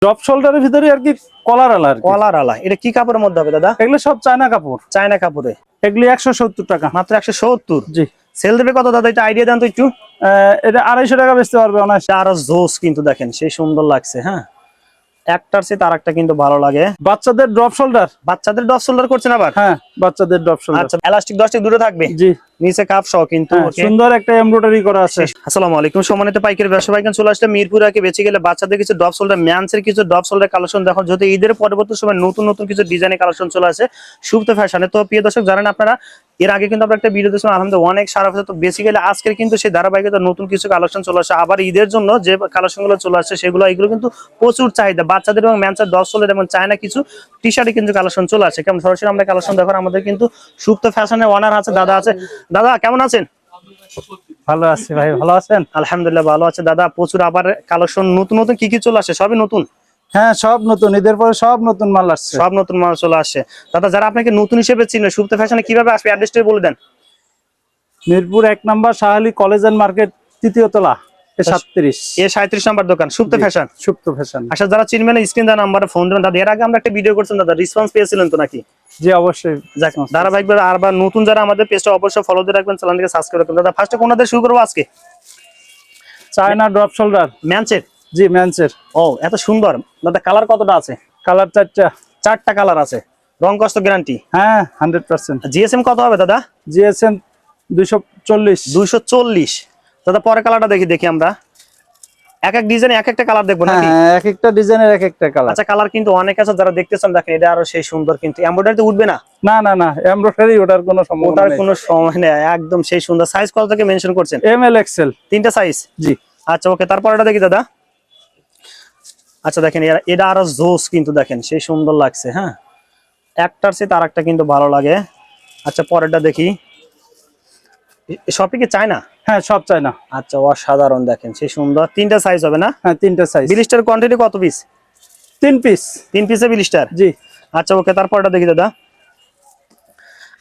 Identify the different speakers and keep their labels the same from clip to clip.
Speaker 1: Drop শোল্ডারের ভিতরে আর কি কলার আলা,
Speaker 2: কলার আলা। এটা কি কাপড়ের মধ্যে হবে দাদা?
Speaker 1: এগুলো সব চায়না কাপড়।
Speaker 2: চায়না কাপড়ে
Speaker 1: এগুলি 170 টাকা
Speaker 2: মাত্র 170।
Speaker 1: জি।
Speaker 2: সেল দেবে কত দাদা? এটা আইডিয়া দেন তো একটু।
Speaker 1: এটা 250 টাকা বেচতে পারবে অনায়াসে।
Speaker 2: আরো জোস কিন্তু দেখেন, সেই সুন্দর লাগছে। হ্যাঁ, একটার চেয়ে আর একটা কিন্তু ভালো লাগে।
Speaker 1: বাচ্চাদের ড্রপ শোল্ডার,
Speaker 2: বাচ্চাদের ড্রপ শোল্ডার করছেন আবার?
Speaker 1: হ্যাঁ বাচ্চাদের ড্রপ শোল্ডার।
Speaker 2: আচ্ছা, এলাস্টিক দশটিক দুটো থাকবে
Speaker 1: জি,
Speaker 2: নিচে কাপ সহ কিন্তু।
Speaker 1: সুন্দর একটা এমব্রয়ডারি করা আছে।
Speaker 2: আসসালামু আলাইকুম, সম্মানিত পাইকারি ব্যবসা ভাইকে চলে আসলে মিরপুর আগে বেঁচে গেলে বাচ্চাদের কিছু ড্রপ শোল্ডার, ম্যানসের কিছু ড্রপ শোল্ডার কালেকশন দেখো। যদি ঈদের পরবর্তী সময় নতুন নতুন কিছু ডিজাইনের কালেকশন চলে আসে সুপ্ত ফ্যাশনে। তো প্রিয় দর্শক, জানেন আপনারা এর আগে কিন্তু আমরা একটা ভিডিও দিয়েছিলাম, আলহামদুলিল্লাহ অনেক সারা হয়েছে। তো বেসিক্যালি আজকের কিন্তু সেই ধারাবাহিকতা নতুন কিছু কালেকশন চলে আসে। আবার ঈদের জন্য যে কালেকশন গুলো চলে আসছে এগুলো কিন্তু প্রচুর চাহিদা। বাচ্চাদের এবং ম্যানসের ড্রপ শোল্ডার এবং চায়না কিছু টি শার্টে কিন্তু কালেকশন চলে আসে। কেমন সরাসরি আমরা কালেকশন দেখো। আমাদের কিন্তু সুপ্ত ফ্যাশনের ওনার আছে, দাদা আছে। দাদা কেমন আছেন?
Speaker 1: ভালো আছি ভাই, ভালো আছেন?
Speaker 2: আলহামদুলিল্লাহ ভালো আছে দাদা। প্রচুর আবার কালেকশন নতুন নতুন কি চলে আসে? সবই নতুন?
Speaker 1: হ্যাঁ সব নতুন, ঈদের পরে সব নতুন মাল আসছে।
Speaker 2: সব নতুন মাল চলে আসে। দাদা যারা আপনাকে নতুন হিসেবে চিনে সুপ্ত ফ্যাশনে কিভাবে আসবে অ্যাড্রেসটা বলে দেন।
Speaker 1: মিরপুর 1 নম্বর শাহালি কলেজ এন্ড মার্কেট, 3য় তলা, A37,
Speaker 2: A37 নাম্বার দোকান সুপ্ত ফ্যাশন।
Speaker 1: সুপ্ত ফ্যাশন।
Speaker 2: আচ্ছা, যারা চিনবেন স্ক্রিন দেওয়া নাম্বারে ফোন দেবেন। দাদা এর আগে আমরা একটা ভিডিও করছিলাম দাদা, রেসপন্স পেয়েছিলেন তো নাকি?
Speaker 1: জি অবশ্যই।
Speaker 2: যাক, ধারাবাহিকভাবে আর বা নতুন যারা আমাদের পেজটা অবশ্যই ফলো দিয়ে রাখবেন, চ্যানেলটাকে সাবস্ক্রাইব রাখবেন। দাদা ফার্স্টে কোনটা শুরু করবো আজকে?
Speaker 1: চায়না ড্রপ শোল্ডার,
Speaker 2: ম্যানসের।
Speaker 1: জি ম্যানসের।
Speaker 2: ও এত সুন্দর দাদা। কালার কতটা আছে?
Speaker 1: কালার 4টা।
Speaker 2: 4টা কালার আছে। রং কষ্ট গ্যারান্টি?
Speaker 1: হ্যাঁ 100%।
Speaker 2: জিএসএম কত হবে দাদা?
Speaker 1: জিএসএম 240।
Speaker 2: 240 দাদা। পরে কালারটা দেখি আমরা। এক এক ডিজাইনে এক একটা কালার দেখবো নাকি?
Speaker 1: হ্যাঁ এক একটা ডিজাইনের এক একটা কালার।
Speaker 2: আচ্ছা, কালার কিন্তু অনেক আছে, যারা দেখতেছেন দেখেন। এটা আরো সেই সুন্দর কিন্তু এমব্রয়ডারি তো উঠবে না?
Speaker 1: না না না, এমব্রয়ডারি ওটার কোনো সম্ভাবনা
Speaker 2: ওটার
Speaker 1: নেই।
Speaker 2: কোনো সময় নেই, একদম সেই সুন্দর। সাইজ কত থেকে মেনশন করছেন?
Speaker 1: এমএল এক্সেল
Speaker 2: 3টা সাইজ।
Speaker 1: জি।
Speaker 2: আচ্ছা ওকে, তারপর এটা দেখি দাদা। আচ্ছা দেখেন, এটা আরো জোস কিন্তু দেখেন, সেই সুন্দর লাগছে। হ্যাঁ, একটার চেয়ে আর একটা কিন্তু ভালো লাগে। আচ্ছা পরেরটা দেখি। সবই কি চায়না?
Speaker 1: হ্যাঁ সব চায়না।
Speaker 2: আচ্ছা অসাধারণ দেখেন, সেই সুন্দর। 3টা সাইজ হবে না?
Speaker 1: হ্যাঁ 3টা সাইজ।
Speaker 2: ব্লিস্টার কোয়ান্টিটি কত পিস?
Speaker 1: 3 পিস।
Speaker 2: 3 পিসে ব্লিস্টার।
Speaker 1: জি।
Speaker 2: আচ্ছা ওকে, তারপরটা দেখি দাদা।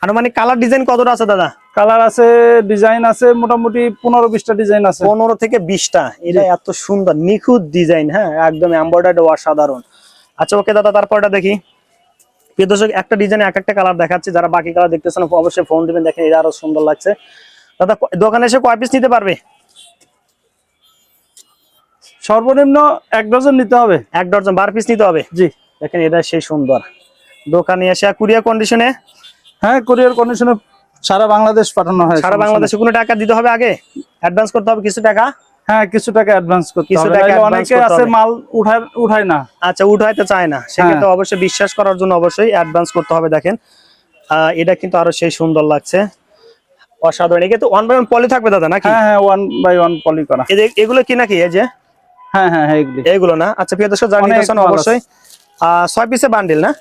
Speaker 2: আনুমানিক কালার ডিজাইন কতটা আছে দাদা?
Speaker 1: কালার আছে, ডিজাইন আছে মোটামুটি 15-20টা ডিজাইন আছে।
Speaker 2: 15 থেকে 20টা। এটা এত সুন্দর নিখুঁত ডিজাইন। হ্যাঁ, একদম এমব্রয়ডারি অসাধারণ। আচ্ছা ওকে দাদা, তারপরটা দেখি। প্রিয় দর্শক, একটা ডিজাইনে এক একটা কালার দেখাচ্ছি। যারা বাকি কালার দেখতেছেন অবশ্যই ফোন দিবেন। দেখেন এটা আরো সুন্দর লাগছে। দাদা দোকানে এসে কয় পিস নিতে পারবে?
Speaker 1: সর্বনিম্ন 1 ডজন নিতে হবে।
Speaker 2: 1 ডজন 12 পিস নিতে হবে।
Speaker 1: জি।
Speaker 2: দেখেন এটা সেই সুন্দর। দোকানে এসে কুরিয়ার কন্ডিশনে?
Speaker 1: হ্যাঁ কুরিয়ার কন্ডিশনে সারা বাংলাদেশ পাঠানো হয়।
Speaker 2: সারা বাংলাদেশে। কোনো টাকা দিতে হবে আগে? অ্যাডভান্স করতে হবে কিছু টাকা?
Speaker 1: হ্যাঁ কিছু টাকা অ্যাডভান্স করতে
Speaker 2: কিছু
Speaker 1: হবে।
Speaker 2: টাকা অ্যাডভান্স
Speaker 1: অনেকে
Speaker 2: করতে
Speaker 1: আছে
Speaker 2: হবে।
Speaker 1: মাল উঠায় না।
Speaker 2: আচ্ছা, উঠাইতে চায় না, সেক্ষেত্রে অবশ্যই বিশ্বাস করার জন্য অবশ্যই অ্যাডভান্স করতে হবে। দেখেন এটা কিন্তু আরো সেই সুন্দর লাগছে, অসাধারণ। একে তো 1 বাই 1 পলি থাকবে দাদা নাকি?
Speaker 1: হ্যাঁ হ্যাঁ 1 বাই 1 পলি করা।
Speaker 2: এগুলো কি নাকি? এই যে
Speaker 1: হ্যাঁ হ্যাঁ হ্যাঁ
Speaker 2: এইগুলো না? আচ্ছা প্রিয় দর্শক, জানিয়ে দিয়েছেন অবশ্যই 6 পিসে বান্ডিল না?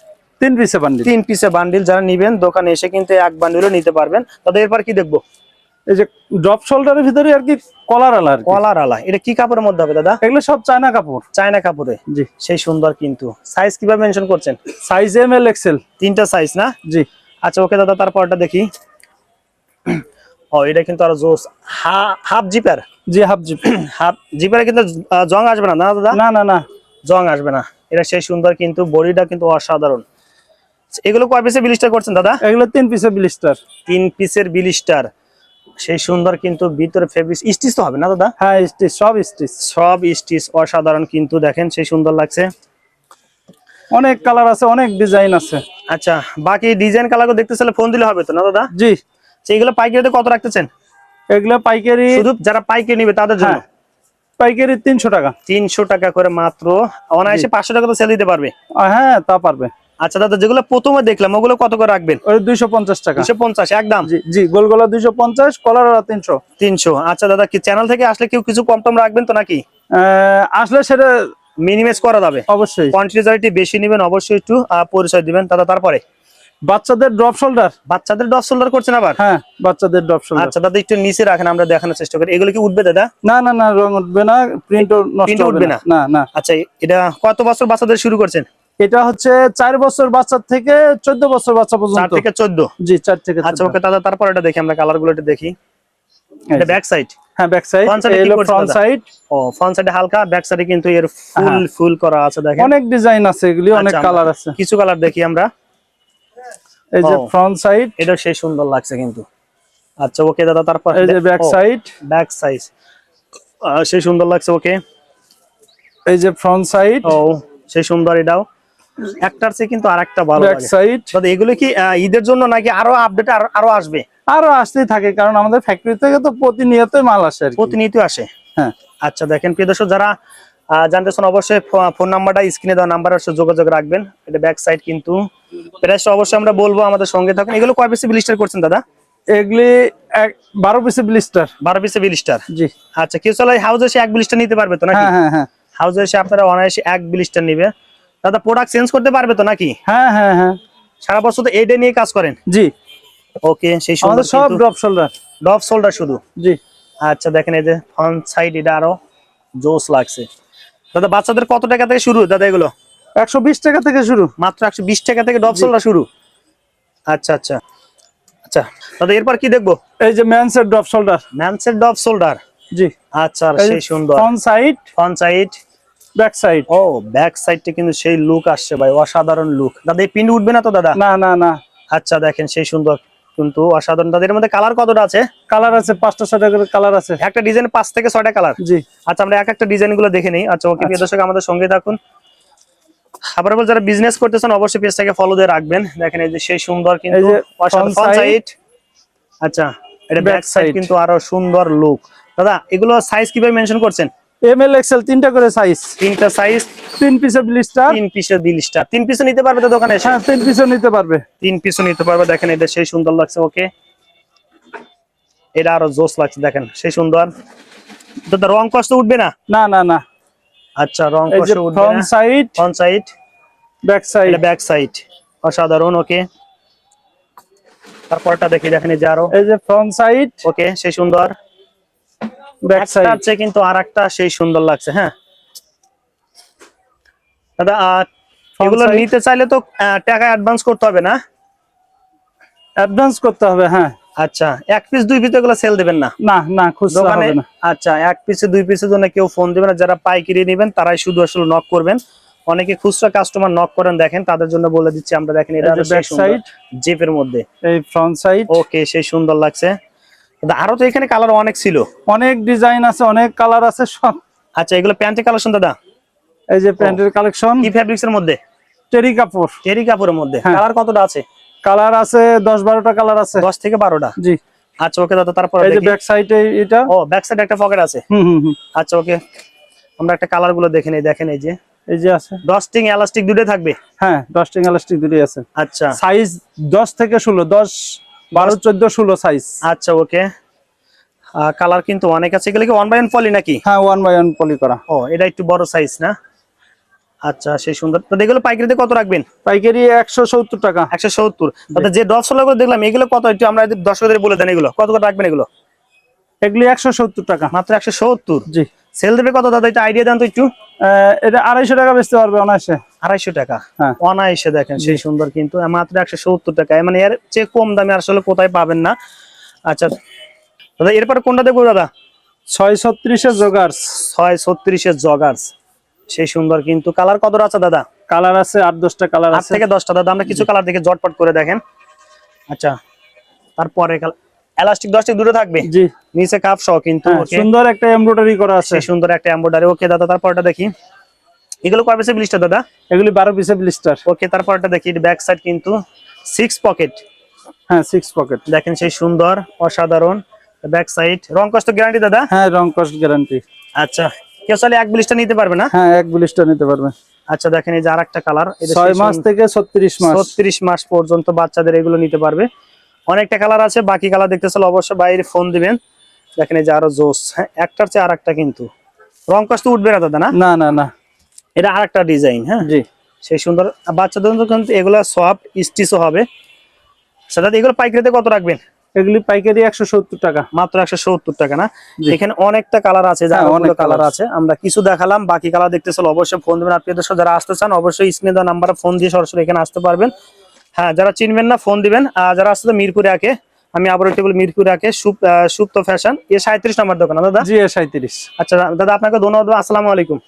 Speaker 1: 3 পিসে বান্ডিল।
Speaker 2: 3 পিসে বান্ডিল। যারা নিবেন দোকানে এসে কিন্তু 1 বান্ডিলও নিতে পারবেন। তাদের এরপর কি দেখবো?
Speaker 1: এই যে ড্রপ শোল্ডারের ভিতরে আর কি কলার আলা,
Speaker 2: কলার আলা। এটা কি কাপড়ের মধ্যে হবে দাদা?
Speaker 1: এগুলো সব চায়না কাপড়।
Speaker 2: চায়না কাপড়ে।
Speaker 1: জি।
Speaker 2: সেই সুন্দর কিন্তু। সাইজ কিভাবে মেনশন করছেন?
Speaker 1: Size M L XL.
Speaker 2: 3টা সাইজ না?
Speaker 1: জি।
Speaker 2: আচ্ছা ওকে দাদা, তারপরটা দেখি। ও এটা কিন্তু আরো জোস। Half zipper.
Speaker 1: জি হাফ জিপ।
Speaker 2: হাফ জিপারে কিন্তু জং আসবে না? না দাদা,
Speaker 1: না না না,
Speaker 2: জং আসবে না। এটা সেই সুন্দর কিন্তু, বডিটা কিন্তু অসাধারণ। এগুলো কয় পিসে ব্লিস্টার করছেন দাদা?
Speaker 1: এগুলো 3 পিসে ব্লিস্টার।
Speaker 2: 3 পিসের ব্লিস্টার। সেই সুন্দর কিন্তু, ভিতরে ফেব্রিক স্টিচ তো হবে না দাদা?
Speaker 1: হ্যাঁ স্টিচ, সব স্টিচ।
Speaker 2: সব স্টিচ, অসাধারণ কিন্তু দেখেন, সেই সুন্দর লাগছে।
Speaker 1: অনেক কালার আছে, অনেক ডিজাইন আছে।
Speaker 2: আচ্ছা, বাকি ডিজাইন কালারগুলো দেখতে চাইলে ফোন দিলে হবে তো না দাদা?
Speaker 1: জি।
Speaker 2: এইগুলো পাইকারিতে কত রাখতেছেন?
Speaker 1: এগুলো পাইকারি,
Speaker 2: শুধু যারা পাইকারি নিবে তাদের জন্য?
Speaker 1: পাইকারি 300 টাকা।
Speaker 2: 300 টাকা করে মাত্র। অনায়াসে 500 টাকা তো সেল দিতে পারবে?
Speaker 1: হ্যাঁ তা পারবে।
Speaker 2: আচ্ছা দাদা, যেগুলো প্রথমে দেখলাম ওগুলো কত করে রাখবেন?
Speaker 1: ওই 250 টাকা।
Speaker 2: 250 একদম?
Speaker 1: জি জি, গোলগোলা 250, কলার 300।
Speaker 2: 300। আচ্ছা দাদা, কি চ্যানেল থেকে আসলে কেউ কিছু কম টম রাখবেন তো নাকি?
Speaker 1: আসলে সেটা
Speaker 2: মিনিমাইজ করা যাবে
Speaker 1: অবশ্যই।
Speaker 2: কোয়ান্টিটি বেশি নেবেন অবশ্যই একটু পরিচয় দিবেন দাদা। তারপরে
Speaker 1: বাচ্চাদের ড্রপ শোল্ডার।
Speaker 2: বাচ্চাদের ড্রপ শোল্ডার করছেন আবার?
Speaker 1: হ্যাঁ বাচ্চাদের ড্রপ শোল্ডার।
Speaker 2: আচ্ছা দাদা, একটু নিচে রাখেন, আমরা দেখানোর চেষ্টা করি। এগুলো কি উঠবে দাদা?
Speaker 1: না না না, রং উঠবে না, প্রিন্ট নষ্ট হবে না। না না।
Speaker 2: আচ্ছা, এটা কত বছর বাচ্চাদের শুরু করছেন?
Speaker 1: এটা হচ্ছে 4 বছর বাচ্চা থেকে 14 বছর বাচ্চা পর্যন্ত।
Speaker 2: 4 থেকে 14?
Speaker 1: জি 4 থেকে 14।
Speaker 2: আচ্ছা ওকে দাদা, তারপর এটা দেখি আমরা, কালার গুলো একটু দেখি। এটা ব্যাক সাইড।
Speaker 1: হ্যাঁ ব্যাক সাইড,
Speaker 2: Front side এ কি
Speaker 1: এলো
Speaker 2: করছে
Speaker 1: ফ্রন্ট
Speaker 2: দাদা?
Speaker 1: সাইড।
Speaker 2: ও ফ্রন্ট সাইডে হালকা, ব্যাক সাইডে কিন্তু এর
Speaker 1: হ্যাঁ।
Speaker 2: ফুল করা আছে দেখেন।
Speaker 1: অনেক ডিজাইন আছে, এগুলি অনেক
Speaker 2: আচ্ছা,
Speaker 1: কালার আছে।
Speaker 2: কিছু কালার দেখি আমরা।
Speaker 1: এই যে
Speaker 2: ও।
Speaker 1: ফ্রন্ট সাইড,
Speaker 2: এটা সেই সুন্দর লাগছে কিন্তু। আচ্ছা ওকে দাদা, তারপর
Speaker 1: এই যে ব্যাক সাইড,
Speaker 2: ব্যাক সাইজ সেই সুন্দর লাগছে। ওকে,
Speaker 1: এই যে ফ্রন্ট সাইড,
Speaker 2: ও সেই সুন্দর। এটাও একটার চেয়ে কিন্তু আরেকটা ভালো
Speaker 1: ব্যাক
Speaker 2: লাগে
Speaker 1: সাইড।
Speaker 2: দাদা। এগুলো কি ঈদের জন্য নাকি আরো আপডেট আরো আসবে?
Speaker 1: আরো আসতেই থাকে, কারণ আমাদের ফ্যাক্টরি থেকে তো প্রতিনিয়তই মাল আসে আর কি।
Speaker 2: প্রতিনিয়ত আসে।
Speaker 1: হ্যাঁ।
Speaker 2: আচ্ছা দেখেন প্রিয় দর্শক, যারা জানতে চান অবশ্যই ফোন নাম্বারটা স্ক্রিনে দেওয়া নাম্বারে যোগাযোগ রাখবেন। এটা ব্যাক সাইড কিন্তু। প্রাইসটা অবশ্যই আমরা বলবো, আমাদের সঙ্গে থাকুন। এগুলো কয় পিসে ব্লিস্টার করছেন দাদা?
Speaker 1: এগুলি 12 পিসে ব্লিস্টার।
Speaker 2: 12 পিসে ব্লিস্টার।
Speaker 1: জি।
Speaker 2: আচ্ছা, কেউ চলে হাউসে এসে এক ব্লিস্টার নিতে পারবে তো নাকি?
Speaker 1: হ্যাঁ হ্যাঁ হ্যাঁ
Speaker 2: হাউসে এসে আপনারা অনায়াসে এক ব্লিস্টার নিবে। দাদা প্রোডাক্ট চেঞ্জ করতে পারবে তো নাকি?
Speaker 1: হ্যাঁ হ্যাঁ হ্যাঁ
Speaker 2: সারা বছর তো এইটা নিয়ে কাজ করেন?
Speaker 1: জি।
Speaker 2: ওকে, সেই সুন্দর।
Speaker 1: আমাদের সব ড্রপ শোল্ডার।
Speaker 2: ডপ শোল্ডার শুধু?
Speaker 1: জি।
Speaker 2: আচ্ছা দেখেন, এই যে ফ্রন্ট সাইড, এটা আরো জোস লাগছে দাদা। বাচ্চাদের কত টাকা থেকে শুরু দাদা এগুলো?
Speaker 1: 120 টাকা থেকে শুরু।
Speaker 2: মাত্র 120 টাকা থেকে ডপ শোল্ডার শুরু? আচ্ছা আচ্ছা আচ্ছা দাদা, এরপর কি দেখবো?
Speaker 1: এই যে ম্যানসের ড্রপ শোল্ডার।
Speaker 2: ম্যানসের ডপ শোল্ডার।
Speaker 1: জি।
Speaker 2: আচ্ছা, আর সেই সুন্দর।
Speaker 1: Front side,
Speaker 2: front side,
Speaker 1: back side.
Speaker 2: ও ব্যাক সাইডটা কিন্তু সেই লুক আসছে ভাই, অসাধারণ লুক দাদা। এই পিন উঠবে না তো দাদা?
Speaker 1: না না না।
Speaker 2: আচ্ছা দেখেন, সেই সুন্দর কিন্তু অসাধারণ দাদা। এর মধ্যে কালার কতটা আছে?
Speaker 1: কালার আছে 5টা 6টা করে কালার আছে।
Speaker 2: একটা ডিজাইন 5 থেকে 6টা কালার?
Speaker 1: জি।
Speaker 2: আচ্ছা, আমরা এক একটা ডিজাইন গুলো দেখে নিই। আচ্ছা ওকে, প্রিয় দর্শক আমাদের সঙ্গে থাকুন। আবার বল, যারা বিজনেস করতেছেন অবশ্যই পেজটাকে ফলো দিয়ে রাখবেন। দেখেন এই যে সেই সুন্দর কিন্তু
Speaker 1: এই যে
Speaker 2: অসাধারণ
Speaker 1: front
Speaker 2: ফ্রন্ট
Speaker 1: side,
Speaker 2: সাইড। আচ্ছা, এটা ব্যাক
Speaker 1: back
Speaker 2: সাইড
Speaker 1: side।
Speaker 2: কিন্তু আরো সুন্দর লুক দাদা। এগুলো সাইজ কিভাবে মেনশন করছেন?
Speaker 1: এমএল এক্সেল 3টা করে সাইজ।
Speaker 2: 3টা সাইজ,
Speaker 1: 3 পিসে ব্লিস্টার।
Speaker 2: 3 পিসে ব্লিস্টার। 3 পিসও নিতে পারবে তো দোকানে এসে?
Speaker 1: হ্যাঁ 3 পিসও নিতে পারবে।
Speaker 2: 3 পিসও নিতে পারবে। দেখেন এটা সেই সুন্দর লাগছে। ওকে, এটা আরো জোস লাগছে দেখেন, সেই সুন্দর দাদা। রং কষ্ট উঠবে না?
Speaker 1: না না না।
Speaker 2: আচ্ছা, রং
Speaker 1: এই যে
Speaker 2: কষ্ট উঠবে
Speaker 1: ফ্রন্ট
Speaker 2: না।
Speaker 1: Side,
Speaker 2: front side,
Speaker 1: back side.
Speaker 2: এটা ব্যাক সাইড, অসাধারণ। ওকে, তারপরটা দেখি। দেখেন এই যে আরো,
Speaker 1: এই যে ফ্রন্ট সাইড,
Speaker 2: ওকে সেই সুন্দর।
Speaker 1: Back side.
Speaker 2: একটার চেয়ে কিন্তু আরেকটা সেই সুন্দর লাগছে। হ্যাঁ দাদা, এগুলো
Speaker 1: side।
Speaker 2: নিতে চাইলে তো টাকা অ্যাডভান্স করতে হবে না?
Speaker 1: অ্যাডভান্স করতে হবে, হ্যাঁ।
Speaker 2: আচ্ছা, এক পিস দুই পিস এগুলো সেল দিবেন না
Speaker 1: না না, খুচরা
Speaker 2: দোকানে?
Speaker 1: হবে না।
Speaker 2: আচ্ছা, এক পিসে দুই পিসের জন্য কেউ ফোন দিবেন না। যারা পাইকারি নেবেন তারাই শুধু আসলে নক করবেন। অনেকে খুচরা কাস্টমার নক করেন, দেখেন তাদের জন্য বলে দিচ্ছি আমরা। দেখেন এটা
Speaker 1: এই যে ব্যাক সাইড,
Speaker 2: জিপের মধ্যে।
Speaker 1: এই ফ্রন্ট সাইড।
Speaker 2: ওকে, সেই সুন্দর লাগছে দাদা। আরো তো এখানে কালার অনেক ছিল।
Speaker 1: অনেক ডিজাইন আছে, অনেক কালার আছে সব।
Speaker 2: আচ্ছা, এগুলো প্যান্টের কালেকশন দাদা?
Speaker 1: এই যে প্যান্টের কালেকশন।
Speaker 2: কি ফ্যাব্রিক্স এর মধ্যে?
Speaker 1: টেরি কাপড়।
Speaker 2: টেরি কাপড়ের মধ্যে।
Speaker 1: হ্যাঁ।
Speaker 2: কালার কতটা আছে?
Speaker 1: কালার আছে 10-12টা কালার আছে।
Speaker 2: 10 থেকে 12টা?
Speaker 1: জি।
Speaker 2: আচ্ছা ওকে দাদা, তারপর
Speaker 1: এই যে
Speaker 2: দেখি।
Speaker 1: ব্যাক সাইডে এটা।
Speaker 2: ও ব্যাক সাইডে একটা পকেট আছে।
Speaker 1: হুম।
Speaker 2: আচ্ছা ওকে, আমরা একটা কালার গুলো দেখে নেই। দেখেন এই যে,
Speaker 1: এই যে আছে।
Speaker 2: ডস্টিং এলাস্টিক দুটোই থাকবে?
Speaker 1: হ্যাঁ, ডস্টিং এলাস্টিক দুটোই আছে।
Speaker 2: আচ্ছা
Speaker 1: সাইজ 10 থেকে 16, 10 12 14 16 সাইজ।
Speaker 2: আচ্ছা ওকে, কালার কিন্তু অনেক আছে। এগুলো কি 1 বাই 1 পলি নাকি?
Speaker 1: হ্যাঁ 1 বাই 1 পলি করা।
Speaker 2: ও, এটা একটু বড় সাইজ না? আচ্ছা, সেই সুন্দর। তো এগুলো পাইকারিতে কত রাখবেন?
Speaker 1: পাইকারি 170 টাকা।
Speaker 2: 170। তাহলে যে ডপ সোলা গুলো দেখলাম এগুলো কত, একটু আমরা দর্শকদের বলে দেন এগুলো কত করে রাখবেন? এগুলো
Speaker 1: এগুলি 170 টাকা।
Speaker 2: মাত্র 170?
Speaker 1: জি।
Speaker 2: সেল দেবে কত দাদা, এটা আইডিয়া দেন তো একটু।
Speaker 1: এটা 250 টাকা বেচতে পারবে অনায়াসে।
Speaker 2: 250 টাকা?
Speaker 1: হ্যাঁ।
Speaker 2: অনায়াসে। দেখেন সেই সুন্দর কিন্তু মাত্র 170 টাকা। মানে এর চেয়ে কম দামে আসলে কোথায় পাবেন না। আচ্ছা দাদা, এরপরে কোনটা দেখবো দাদা?
Speaker 1: 636 এর জগার্স।
Speaker 2: 636 এর জগার্স, সেই সুন্দর কিন্তু। কালার কতটা আছে দাদা?
Speaker 1: কালার আছে 8-10টা কালার
Speaker 2: 8
Speaker 1: আছে।
Speaker 2: থেকে 10টা দাদা। আমরা কিছু কালার দেখে জটপট করে দেখেন। আচ্ছা, তারপরে এলাস্টিক 10 দুটো থাকবে?
Speaker 1: জি।
Speaker 2: নিচে কাপ সহ কিন্তু।
Speaker 1: হ্যাঁ,
Speaker 2: ওকে,
Speaker 1: সুন্দর একটা এমব্রয়ডারি করা আছে।
Speaker 2: সেই সুন্দর একটা এমব্রয়ডারি। ওকে দাদা, তারপরটা দেখি। এগুলো কয় পিসের ব্লিস্টার দাদা?
Speaker 1: এগুলি 12 পিসের ব্লিস্টার।
Speaker 2: ওকে, তারপরটা দেখি। ব্যাক সাইড কিন্তু 6 পকেট।
Speaker 1: হ্যাঁ 6 পকেট।
Speaker 2: দেখেন সেই সুন্দর, অসাধারণ ব্যাক সাইড। রং কষ্ট গ্যারান্টি দাদা?
Speaker 1: হ্যাঁ, রং কস্ট গ্যারান্টি।
Speaker 2: আচ্ছা, কেউ চাইলে এক ব্লিস্টার নিতে পারবে না?
Speaker 1: হ্যাঁ, এক ব্লিস্টার নিতে পারবে।
Speaker 2: আচ্ছা দেখেন এই যে আরেকটা কালার।
Speaker 1: 6 মাস থেকে 36 মাস।
Speaker 2: 36 মাস পর্যন্ত বাচ্চাদের এগুলো নিতে পারবে। অনেকটা কালার আছে, বাকি কালার দেখতে চাইলে অবশ্যই বাইরে ফোন দিবেন। দেখেন এই যে আরো জোস। হ্যাঁ, একটার চেয়ে আরেকটা কিন্তু। রং কষ্ট উঠবে না দাদা? না
Speaker 1: না না না।
Speaker 2: এটা আরেকটা ডিজাইন। হ্যাঁ,
Speaker 1: জি।
Speaker 2: সেই সুন্দর। বাচ্চাদের জন্য কিন্তু এগুলা সফট স্টিচও হবে। সেটা এগুলো পাইকারিতে কত রাখবেন?
Speaker 1: এগুলি পাইকারি 170 টাকা।
Speaker 2: মাত্র 170 টাকা না?
Speaker 1: জি।
Speaker 2: এখানে অনেকটা কালার আছে,
Speaker 1: হ্যাঁ, অনেক
Speaker 2: কালার
Speaker 1: colour
Speaker 2: আছে। আমরা কিছু দেখালাম, বাকি কালার দেখতে চাইলে অবশ্যই ফোন দিবেন। আপনাদের সাথে যারা আসতে চান অবশ্যই স্ক্রিনে দেওয়া নাম্বারে ফোন দিয়ে সরাসরি এখানে আসতে পারবেন। হ্যাঁ, যারা চিনবেন না ফোন দিবেন। আর যারা আসতে মিরপুরে আগে আমি আবারও টেবিল মিরপুর রাখে সুপ্ত ফ্যাশন, 37 নম্বর দোকান দাদা।
Speaker 1: জি 37।
Speaker 2: আচ্ছা দাদা, আপনাকে ধন্যবাদ, আসসালামু আলাইকুম।